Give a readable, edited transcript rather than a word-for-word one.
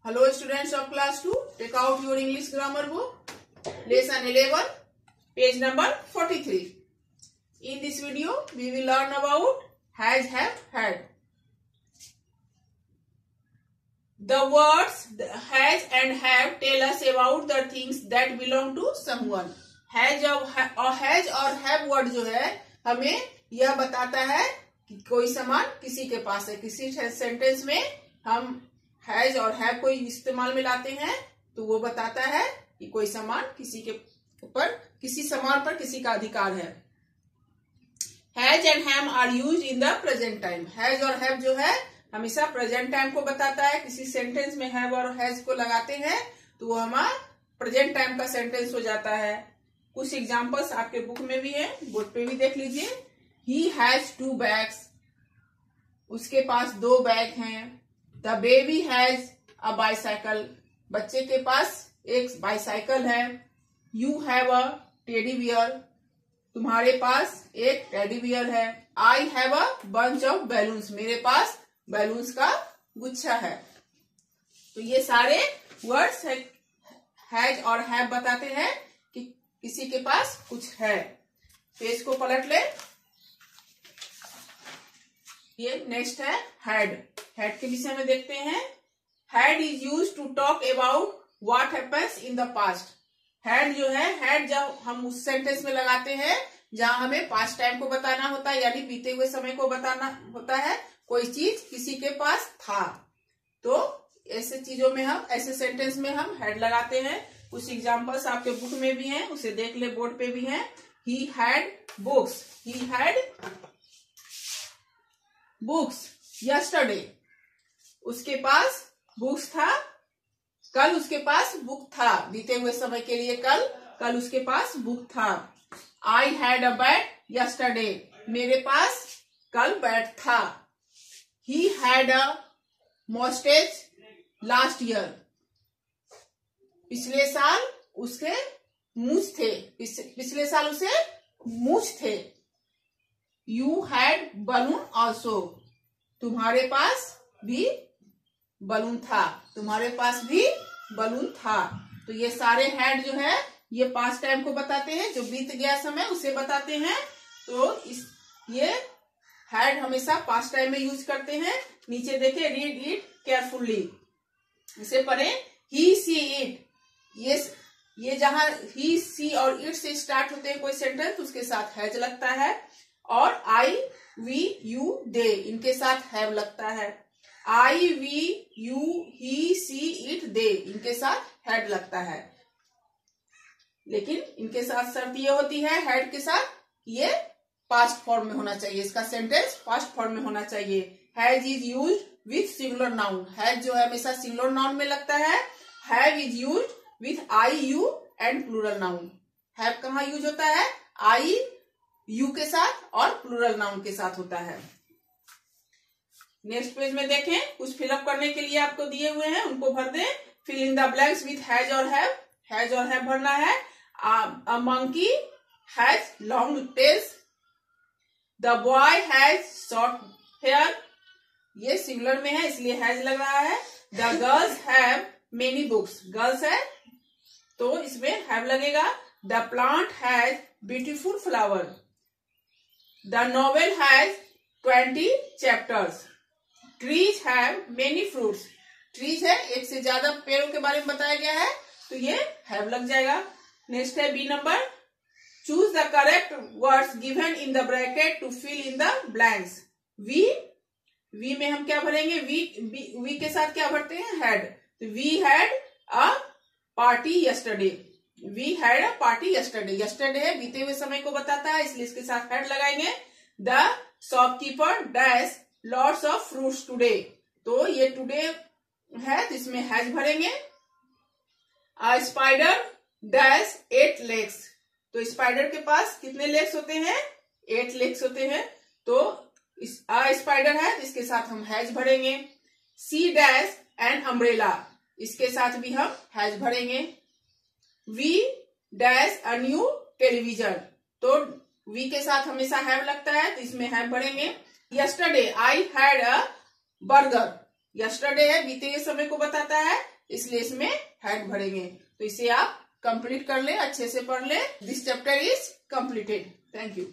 Hello students of class 2, take out your English grammar book, lesson 11, page number 43. In this video, we will learn about has, have, had. The words has and have tell us about the things that belong to someone. has और have word जो है हमें यह बताता है कि कोई सामान किसी के पास है. किसी सेंटेंस में हम हैज और हैव कोई इस्तेमाल में लाते हैं तो वो बताता है कि कोई सामान किसी के ऊपर, किसी सामान पर किसी का अधिकार है. Has and have are used in the present time. Has और हैव जो है हमेशा प्रेजेंट टाइम को बताता है. किसी सेंटेंस में हैव और हैज को लगाते हैं तो वो हमारा प्रेजेंट टाइम का सेंटेंस हो जाता है. कुछ एग्जाम्पल्स आपके बुक में भी है, बोर्ड पे भी देख लीजिए. He has 2 bags. उसके पास 2 बैग हैं. The baby has a bicycle. बच्चे के पास एक बाइसाइकिल है. You have a teddy bear. तुम्हारे पास एक टेडी बियर है. I have a bunch of balloons. मेरे पास बैलून्स का गुच्छा है. तो ये सारे वर्ड्स हैज और हैव बताते हैं कि किसी के पास कुछ है. पेज को पलट ले. ये नेक्स्ट है हैड. हैड के विषय में देखते हैं. Had is use to talk about what happens in the past. Had जो है, हैड जब हम उस सेंटेंस में लगाते हैं जहां हमें पास्ट टाइम को बताना होता है, यानी बीते हुए समय को बताना होता है. कोई चीज किसी के पास था तो ऐसे चीजों में हम, ऐसे सेंटेंस में हम हैड लगाते हैं. कुछ एग्जाम्पल्स आपके बुक में भी हैं, उसे देख ले, बोर्ड पे भी हैं. He had books. He had books yesterday. उसके पास बुक्स था. कल उसके पास बुक था. बीते हुए समय के लिए कल उसके पास बुक था. I had a bat yesterday. मेरे पास कल बैट था. He had a moustache last year. पिछले साल उसके मूछ थे. पिछले साल उसे मूछ थे. You had balloon also. तुम्हारे पास भी बलून था. तुम्हारे पास भी बलून था. तो ये सारे हैड जो है ये पास्ट टाइम को बताते हैं, जो बीत गया समय उसे बताते हैं. तो ये हैड हमेशा पास्ट टाइम में यूज करते हैं. नीचे देखे, रीड इट केयरफुली. इसे पढ़े. ही सी इट. ये जहां ही सी और इट से स्टार्ट होते हैं कोई सेंटेंस, उसके साथ हैज लगता है. और आई वी यू दे, इनके साथ हैव लगता है. I we you he she it they, इनके साथ हैड लगता है. लेकिन इनके साथ शर्त ये होती है हैड के साथ, ये पास्ट फॉर्म में होना चाहिए. इसका सेंटेंस पास्ट फॉर्म में होना चाहिए. Has is used with singular noun. Has जो है हमेशा सिंगुलर नाउन में लगता है. Have is used with I you and plural noun. Have कहाँ यूज होता है? आई यू के साथ और प्लूरल नाउन के साथ होता है. नेक्स्ट पेज में देखें. कुछ फिलअप करने के लिए आपको दिए हुए हैं, उनको भर दें. Fill in the blanks with has और हैव. हैज और हैव भरना है. A monkey has long tails. The boy has short hair. ये सिंगुलर में है इसलिए हैज लग रहा है. The girls have many books. Girls है तो इसमें हैव लगेगा. The plant has beautiful flower. The novel has 20 chapters. Trees have many fruits. Trees है, एक से ज्यादा पेड़ों के बारे में बताया गया है तो ये हैव लग जाएगा. नेक्स्ट है B number. Choose the correct words given in the bracket to fill in the blanks. We में हम क्या भरेंगे? वी के साथ क्या भरते हैं? हैड. तो we had a party yesterday. We had a party yesterday. Yesterday है, बीते हुए समय को बताता है इसलिए इसके साथ हैड लगाएंगे. The shopkeeper dash lots of fruits today. तो ये टुडे है तो इसमें हैज भरेंगे. A spider dash 8 legs. तो स्पाइडर के पास कितने लेग्स होते हैं? 8 legs होते हैं. तो स्पाइडर है तो इसके साथ हम हैज भरेंगे. She dash an umbrella. इसके साथ भी हम हैज भरेंगे. We dash a new television. तो वी के साथ हमेशा हैव लगता है तो इसमें हैव भरेंगे. Yesterday I had a burger. Yesterday है, बीते हुए समय को बताता है इसलिए इसमें हैड भरेंगे। तो इसे आप कंप्लीट कर ले, अच्छे से पढ़ ले। This chapter is completed. Thank you.